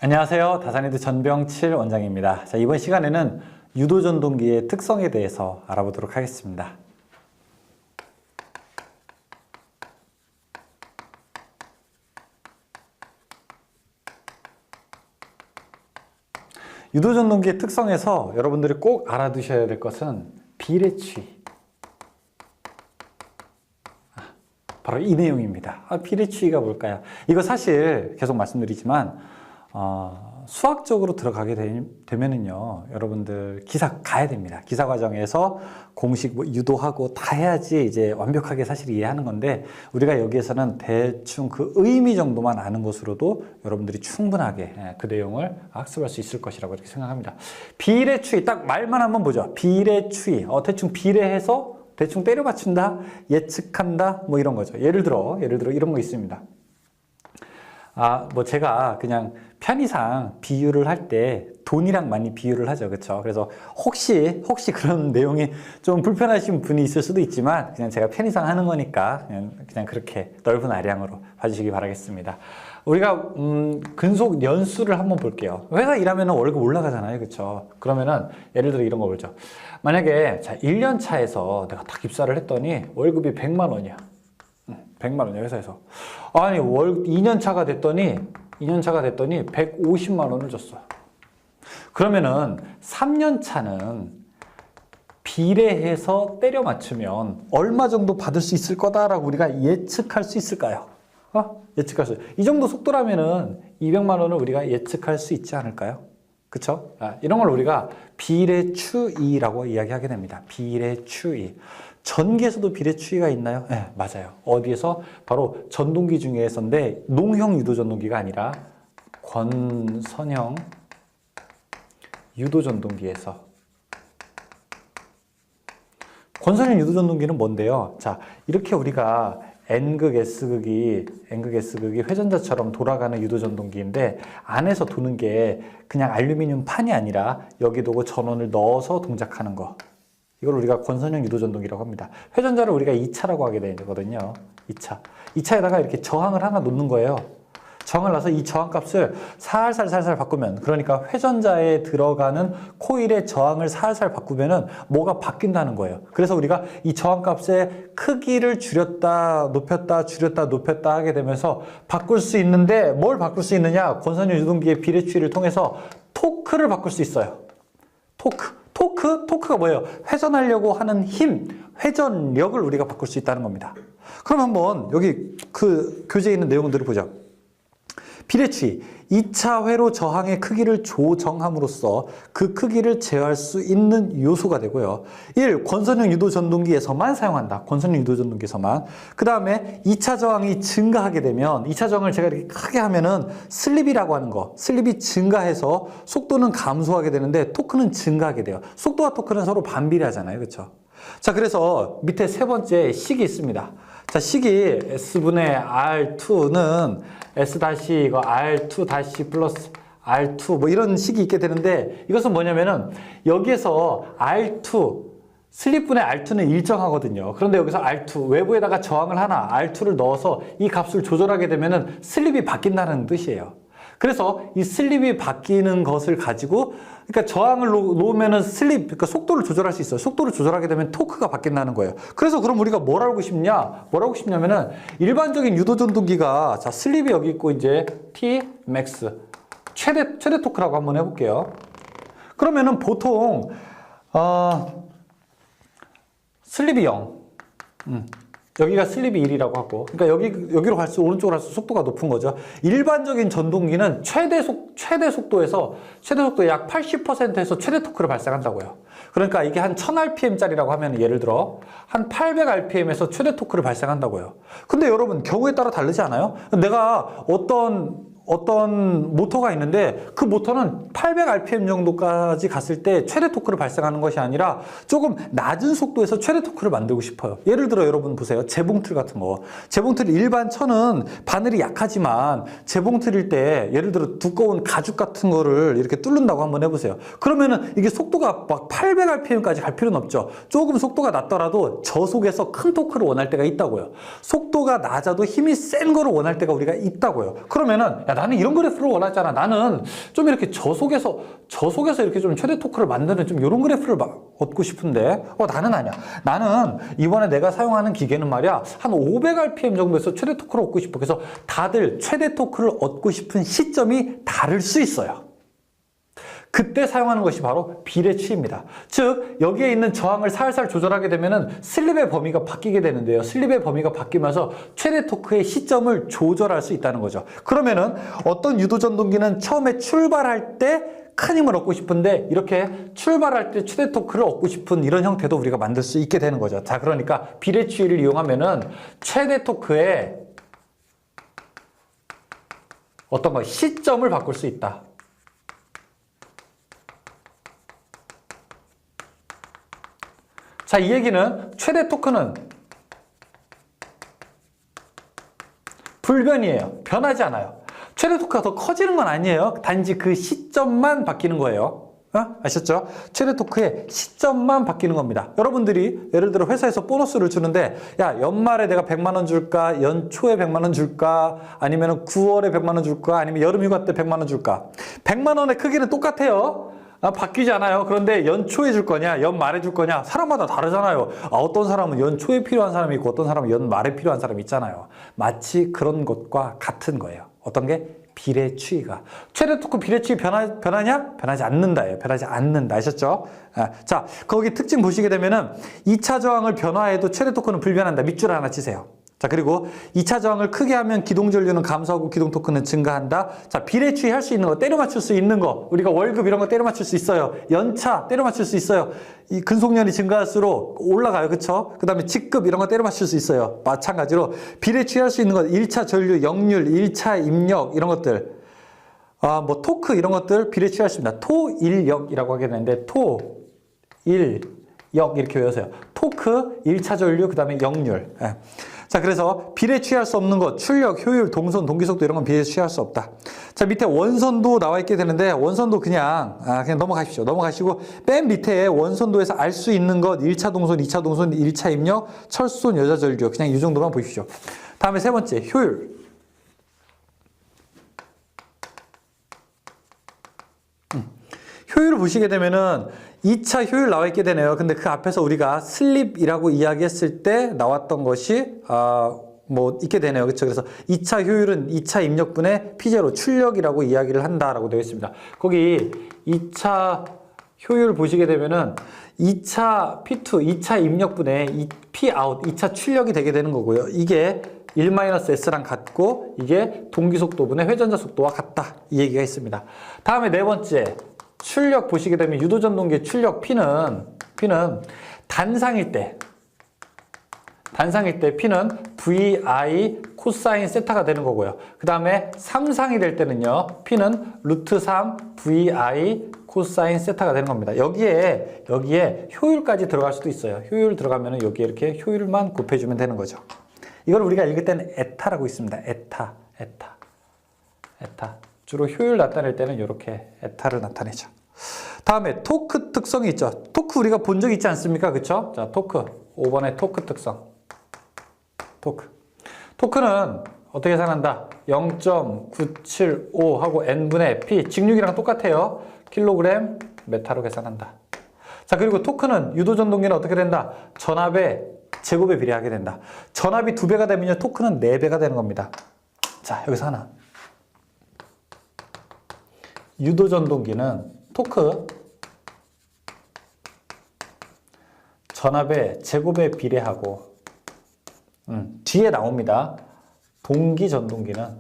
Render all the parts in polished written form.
안녕하세요. 다산이드 전병칠 원장입니다. 자, 이번 시간에는 유도전동기의 특성에 대해서 알아보도록 하겠습니다. 유도전동기의 특성에서 여러분들이 꼭 알아두셔야 될 것은 비례추이. 바로 이 내용입니다. 비례추이가 뭘까요? 이거 사실 계속 말씀드리지만 수학적으로 들어가게 되면은요, 여러분들 기사 가야 됩니다. 기사 과정에서 공식 유도하고 다 해야지 이제 완벽하게 사실 이해하는 건데, 우리가 여기에서는 대충 그 의미 정도만 아는 것으로도 여러분들이 충분하게 그 내용을 학습할 수 있을 것이라고 이렇게 생각합니다. 비례추이, 딱 말만 한번 보죠. 비례추이, 대충 비례해서 대충 때려 맞춘다, 예측한다, 뭐 이런 거죠. 예를 들어 이런 거 있습니다. 제가 그냥 편의상 비유를 할 때 돈이랑 많이 비유를 하죠. 그렇죠? 그래서 혹시 그런 내용이 좀 불편하신 분이 있을 수도 있지만, 그냥 제가 편의상 하는 거니까 그냥 그렇게 넓은 아량으로 봐주시기 바라겠습니다. 우리가 근속 연수를 한번 볼게요. 회사 일하면 월급 올라가잖아요. 그렇죠? 그러면은 예를 들어 이런 거 보죠. 만약에 1년 차에서 내가 딱 입사를 했더니 월급이 100만 원이야. 100만 원이야, 회사에서. 아니, 2년 차가 됐더니 150만 원을 줬어. 그러면은 3년 차는 비례해서 때려 맞추면 얼마 정도 받을 수 있을 거다라고 우리가 예측할 수 있을까요? 예측할 수. 이 정도 속도라면은 200만 원을 우리가 예측할 수 있지 않을까요? 그쵸? 이런 걸 우리가 비례추이라고 이야기하게 됩니다. 비례추이. 전기에서도 비례추이가 있나요? 네, 맞아요. 어디에서? 바로 전동기 중에서인데, 농형 유도전동기가 아니라 권선형 유도전동기에서. 권선형 유도전동기는 뭔데요? 자, 이렇게 우리가 N극, S극이 회전자처럼 돌아가는 유도전동기인데, 안에서 도는 게 그냥 알루미늄 판이 아니라 여기 두고 전원을 넣어서 동작하는 거. 이걸 우리가 권선형 유도전동기라고 합니다. 회전자를 우리가 2차라고 하게 되거든요. 2차. 2차에다가 이렇게 저항을 하나 놓는 거예요. 저항을 놔서 이 저항값을 살살 바꾸면, 그러니까 회전자에 들어가는 코일의 저항을 살살 바꾸면은 뭐가 바뀐다는 거예요. 그래서 우리가 이 저항값의 크기를 줄였다 높였다 하게 되면서 바꿀 수 있는데, 뭘 바꿀 수 있느냐? 권선형 유도전동기의 비례추이를 통해서 토크를 바꿀 수 있어요. 토크가 뭐예요? 회전하려고 하는 힘, 회전력을 우리가 바꿀 수 있다는 겁니다. 그럼 한번 여기 그 교재에 있는 내용들을 보죠. 비례추이, 2차 회로 저항의 크기를 조정함으로써 그 크기를 제어할 수 있는 요소가 되고요. 1. 권선형 유도전동기에서만 사용한다. 권선형 유도전동기에서만. 그 다음에 2차 저항이 증가하게 되면, 2차 저항을 제가 이렇게 크게 하면은 슬립이라고 하는 거, 슬립이 증가해서 속도는 감소하게 되는데 토크는 증가하게 돼요. 속도와 토크는 서로 반비례하잖아요. 그렇죠? 자, 그래서 밑에 세 번째 식이 있습니다. 자, 식이 S분의 R2는 S 다시 이거 R2 다시 플러스 R2 뭐 이런 식이 있게 되는데, 이것은 뭐냐면은 여기에서 R2 슬립분의 R2는 일정하거든요. 그런데 여기서 R2 외부에다가 저항을 하나 R2를 넣어서 이 값을 조절하게 되면은 슬립이 바뀐다는 뜻이에요. 그래서 이 슬립이 바뀌는 것을 가지고, 그러니까 저항을 놓으면은 그러니까 속도를 조절할 수 있어요. 속도를 조절하게 되면 토크가 바뀐다는 거예요. 그래서 그럼 우리가 뭘 알고 싶냐면은 일반적인 유도전동기가, 자, 슬립이 여기 있고 이제 T max 최대 토크라고 한번 해볼게요. 그러면은 보통 슬립이 0. 여기가 슬립이 1이라고 하고, 그러니까 여기로 갈수록 오른쪽으로 갈수록 속도가 높은 거죠. 일반적인 전동기는 최대 속도의 약 80%에서 최대 토크를 발생한다고요. 그러니까 이게 한 1000rpm짜리라고 하면, 예를 들어 한 800rpm에서 최대 토크를 발생한다고요. 근데 여러분, 경우에 따라 다르지 않아요? 내가 어떤 모터가 있는데 그 모터는 800rpm 정도까지 갔을 때 최대 토크를 발생하는 것이 아니라 조금 낮은 속도에서 최대 토크를 만들고 싶어요. 예를 들어 여러분 보세요. 재봉틀 같은 거. 재봉틀 일반 천은 바늘이 약하지만 재봉틀일 때 예를 들어 두꺼운 가죽 같은 거를 이렇게 뚫는다고 한번 해보세요. 그러면은 이게 속도가 막 800rpm까지 갈 필요는 없죠. 조금 속도가 낮더라도 저속에서 큰 토크를 원할 때가 있다고요. 속도가 낮아도 힘이 센 거를 원할 때가 우리가 있다고요. 그러면은 야, 나는 이런 그래프를 원하잖아. 나는 좀 이렇게 저속에서 이렇게 좀 최대 토크를 만드는 좀 이런 그래프를 얻고 싶은데, 나는 아니야. 나는 이번에 내가 사용하는 기계는 말이야, 한 500rpm 정도에서 최대 토크를 얻고 싶어. 그래서 다들 최대 토크를 얻고 싶은 시점이 다를 수 있어요. 그때 사용하는 것이 바로 비례치입니다. 즉 여기에 있는 저항을 살살 조절하게 되면은 슬립의 범위가 바뀌게 되는데요. 슬립의 범위가 바뀌면서 최대 토크의 시점을 조절할 수 있다는 거죠. 그러면은 어떤 유도전동기는 처음에 출발할 때 큰 힘을 얻고 싶은데 이렇게 출발할 때 최대 토크를 얻고 싶은 이런 형태도 우리가 만들 수 있게 되는 거죠. 자, 그러니까 비례치를 이용하면은 최대 토크의 어떤 거 시점을 바꿀 수 있다. 자, 이 얘기는 최대 토크는 불변이에요. 변하지 않아요. 최대 토크가 더 커지는 건 아니에요. 단지 그 시점만 바뀌는 거예요. 아셨죠? 최대 토크의 시점만 바뀌는 겁니다. 여러분들이 예를 들어 회사에서 보너스를 주는데, 야, 연말에 내가 100만 원 줄까? 연초에 100만 원 줄까? 아니면 9월에 100만 원 줄까? 아니면 여름휴가 때 100만 원 줄까? 100만 원의 크기는 똑같아요. 바뀌지 않아요. 그런데 연초에 줄 거냐, 연말에 줄 거냐, 사람마다 다르잖아요. 어떤 사람은 연초에 필요한 사람이 있고 어떤 사람은 연말에 필요한 사람이 있잖아요. 마치 그런 것과 같은 거예요. 어떤 게? 비례추이가. 최대 토크 비례추이 변하냐? 변하지 않는다예요. 변하지 않는다. 아셨죠? 자, 거기 특징 보시게 되면은 2차 저항을 변화해도 최대 토크는 불변한다. 밑줄 하나 치세요. 자, 그리고 2차 저항을 크게 하면 기동 전류는 감소하고 기동 토크는 증가한다. 자, 비례추이 할 수 있는 거, 때려 맞출 수 있는 거, 우리가 월급 이런 거 때려 맞출 수 있어요. 연차 때려 맞출 수 있어요. 이 근속연이 증가할수록 올라가요. 그쵸? 그 다음에 직급 이런 거 때려 맞출 수 있어요. 마찬가지로 비례추이 할 수 있는 것, 1차 전류, 역률, 1차 입력 이런 것들, 뭐 토크 이런 것들 비례추이 할 수 있습니다. 토일력이라고 하게 되는데 토일역 이렇게 외우세요. 토크, 1차 전류, 그 다음에 역률. 자, 그래서 비례 취할 수 없는 것, 출력, 효율, 동선, 동기속도 이런 건 비례 취할 수 없다. 자, 밑에 원선도 나와 있게 되는데 원선도 그냥 넘어가십시오. 넘어가시고 맨 밑에 원선도에서 알 수 있는 것, 1차 동선, 2차 동선, 1차 입력, 철순, 여자 전류 그냥 이 정도만 보십시오. 다음에 세 번째, 효율. 효율을 보시게 되면은 2차 효율 나와 있게 되네요. 근데 그 앞에서 우리가 슬립이라고 이야기했을 때 나왔던 것이 뭐 있게 되네요. 그렇죠? 그래서 2차 효율은 2차 입력분의 P0 출력이라고 이야기를 한다라고 되어 있습니다. 거기 2차 효율 보시게 되면은 2차 P2, 2차 입력분의 Pout, 2차 출력이 되게 되는 거고요. 이게 1-S랑 같고 이게 동기속도분의 회전자 속도와 같다. 이 얘기가 있습니다. 다음에 네 번째. 출력 보시게 되면 유도전동기의 출력 P는 단상일 때 P는 VI 코사인 세타가 되는 거고요. 그 다음에 3상이 될 때는요, P는 루트 3 VI 코사인 세타가 되는 겁니다. 여기에 효율까지 들어갈 수도 있어요. 효율 들어가면 여기에 이렇게 효율만 곱해주면 되는 거죠. 이걸 우리가 읽을 때는 에타라고 있습니다. 에타. 주로 효율 나타낼 때는 이렇게 에타를 나타내죠. 다음에 토크 특성이 있죠. 토크 우리가 본 적 있지 않습니까? 그쵸? 자, 토크. 5번의 토크 특성. 토크는 어떻게 계산한다? 0.975 하고 n분의 p. 직육이랑 똑같아요. 킬로그램 메타로 계산한다. 자, 그리고 토크는 유도전동기는 어떻게 된다? 전압의 제곱에 비례하게 된다. 전압이 2배가 되면요, 토크는 4배가 되는 겁니다. 자, 여기서 하나. 유도전동기는 토크 전압의 제곱에 비례하고 뒤에 나옵니다. 동기전동기는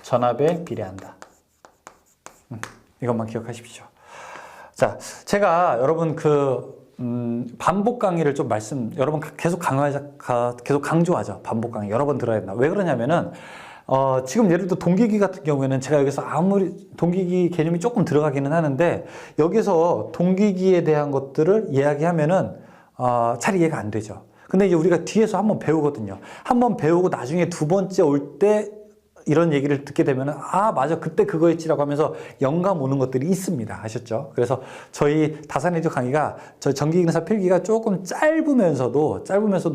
전압에 비례한다. 이것만 기억하십시오. 자, 제가 여러분 반복 강의를 좀 여러분 계속 강조하죠. 반복 강의 여러 번 들어야 된다. 왜 그러냐면은 지금 예를 들어 동기기 같은 경우에는 제가 여기서 아무리 동기기 개념이 조금 들어가기는 하는데 여기서 동기기에 대한 것들을 이야기하면은 잘 이해가 안 되죠. 근데 이제 우리가 뒤에서 한번 배우거든요. 한번 배우고 나중에 두 번째 올 때 이런 얘기를 듣게 되면 아 맞아 그때 그거 했지라고 하면서 영감 오는 것들이 있습니다. 아셨죠? 그래서 저희 다산에듀 강의가 저희 전기기능사 필기가 조금 짧으면서도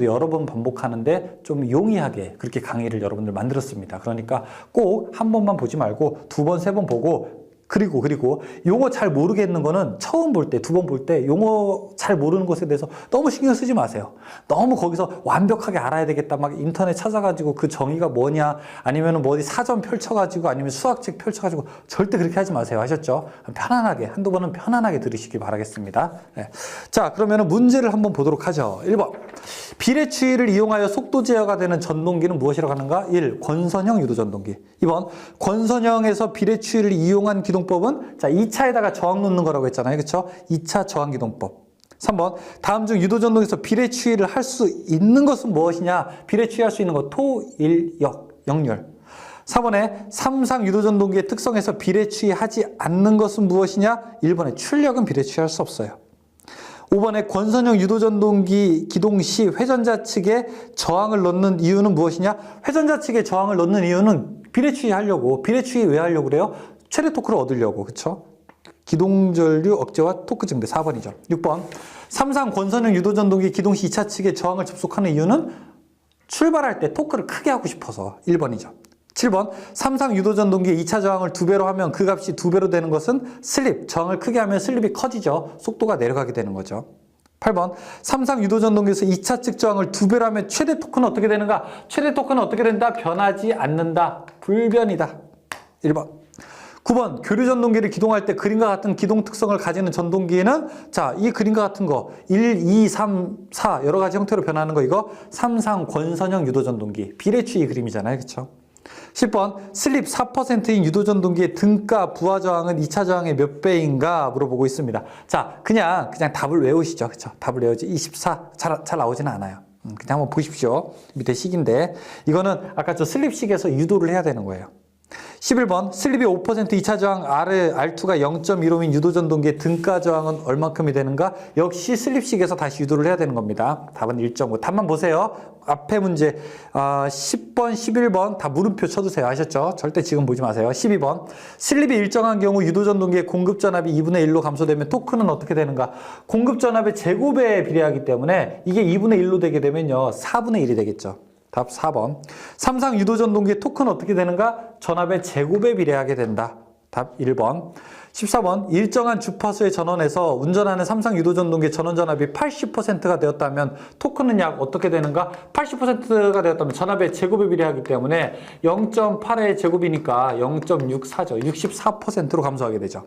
여러 번 반복하는데 좀 용이하게 그렇게 강의를 여러분들 만들었습니다. 그러니까 꼭 한 번만 보지 말고 두 번, 세 번 보고 그리고 용어 잘 모르겠는 거는 처음 볼 때, 두 번 볼 때 용어 잘 모르는 것에 대해서 너무 신경 쓰지 마세요. 너무 거기서 완벽하게 알아야 되겠다. 막 인터넷 찾아가지고 그 정의가 뭐냐 아니면 뭐 어디 사전 펼쳐가지고 아니면 수학책 펼쳐가지고 절대 그렇게 하지 마세요. 아셨죠? 편안하게 한두 번은 편안하게 들으시길 바라겠습니다. 네. 자 그러면 문제를 한번 보도록 하죠. 1번 비례추이를 이용하여 속도 제어가 되는 전동기는 무엇이라고 하는가? 1. 권선형 유도전동기. 2번 권선형에서 비례추이를 이용한 기동법은 자 2차에다가 저항 놓는 거라고 했잖아요. 그렇죠? 2차 저항 기동법. 3번 다음 중 유도전동에서 비례추이를 할 수 있는 것은 무엇이냐? 비례추이할 수 있는 것 토일역 역률. 4번에 삼상 유도전동기의 특성에서 비례추이하지 않는 것은 무엇이냐? 1번에 출력은 비례추이할 수 없어요. 5번에 권선형 유도전동기 기동 시 회전자 측에 저항을 넣는 이유는 무엇이냐? 회전자 측에 저항을 넣는 이유는 비례추이 하려고. 비례추이 왜 하려고 그래요? 최대 토크를 얻으려고. 그쵸? 기동전류 억제와 토크 증대 4번이죠. 6번 삼상 권선형 유도전동기 기동 시 2차 측에 저항을 접속하는 이유는 출발할 때 토크를 크게 하고 싶어서 1번이죠. 7번 삼상 유도전동기의 2차 저항을 2배로 하면 그 값이 2배로 되는 것은 슬립, 저항을 크게 하면 슬립이 커지죠. 속도가 내려가게 되는 거죠. 8번 삼상 유도전동기에서 2차 측 저항을 2배로 하면 최대 토크는 어떻게 되는가? 최대 토크는 어떻게 된다? 변하지 않는다. 불변이다. 1번 9번 교류전동기를 기동할 때 그림과 같은 기동 특성을 가지는 전동기에는 자, 이 그림과 같은 거 1, 2, 3, 4 여러 가지 형태로 변하는 거 이거 삼상 권선형 유도전동기 비례추이 그림이잖아요. 그렇죠? 10번 슬립 4%인 유도전동기의 등가 부하 저항은 2차 저항의 몇 배인가 물어보고 있습니다. 자, 그냥 답을 외우시죠. 그렇죠? 답을 외우지. 24 잘 나오지는 않아요. 그냥 한번 보십시오. 밑에 식인데 이거는 아까 저 슬립식에서 유도를 해야 되는 거예요. 11번 슬립이 5% 2차 저항 R2가 0.15인 유도전동기의 등가 저항은 얼만큼이 되는가? 역시 슬립식에서 다시 유도를 해야 되는 겁니다. 답은 1.5. 답만 보세요. 앞에 문제 10번, 11번 다 물음표 쳐두세요. 아셨죠? 절대 지금 보지 마세요. 12번 슬립이 일정한 경우 유도전동기의 공급전압이 2분의 1로 감소되면 토크는 어떻게 되는가? 공급전압의 제곱에 비례하기 때문에 이게 2분의 1로 되게 되면요 4분의 1이 되겠죠. 답 4번. 삼상 유도전동기의 토크는 어떻게 되는가? 전압의 제곱에 비례하게 된다. 답 1번. 14번. 일정한 주파수의 전원에서 운전하는 삼상 유도전동기의 전원전압이 80%가 되었다면 토크는 약 어떻게 되는가? 80%가 되었다면 전압의 제곱에 비례하기 때문에 0.8의 제곱이니까 0.64죠. 64%로 감소하게 되죠.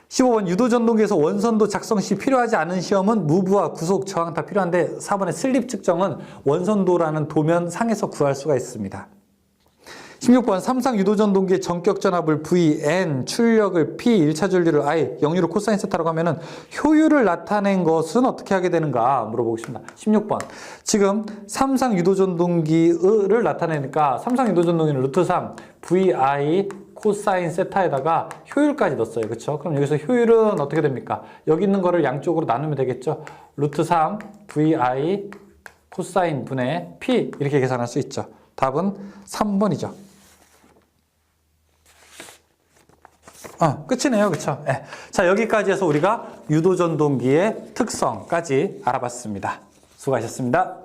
15번 유도전동기에서 원선도 작성 시 필요하지 않은 시험은 무브와 구속, 저항 다 필요한데 4번의 슬립 측정은 원선도라는 도면 상에서 구할 수가 있습니다. 16번 삼상 유도전동기의 전격 전압을 V, N, 출력을 P, 1차 전류를 I, 역률을 코사인 세타라고 하면은 효율을 나타낸 것은 어떻게 하게 되는가 물어보겠습니다. 16번 지금 삼상 유도전동기를 나타내니까 삼상 유도전동기는 루트 3, VI 코사인 세타에다가 효율까지 넣었어요. 그렇죠? 그럼 여기서 효율은 어떻게 됩니까? 여기 있는 거를 양쪽으로 나누면 되겠죠? 루트 3 VI 코사인 분의 P 이렇게 계산할 수 있죠. 답은 3번이죠. 끝이네요. 그렇죠? 네. 자, 여기까지 해서 우리가 유도전동기의 특성까지 알아봤습니다. 수고하셨습니다.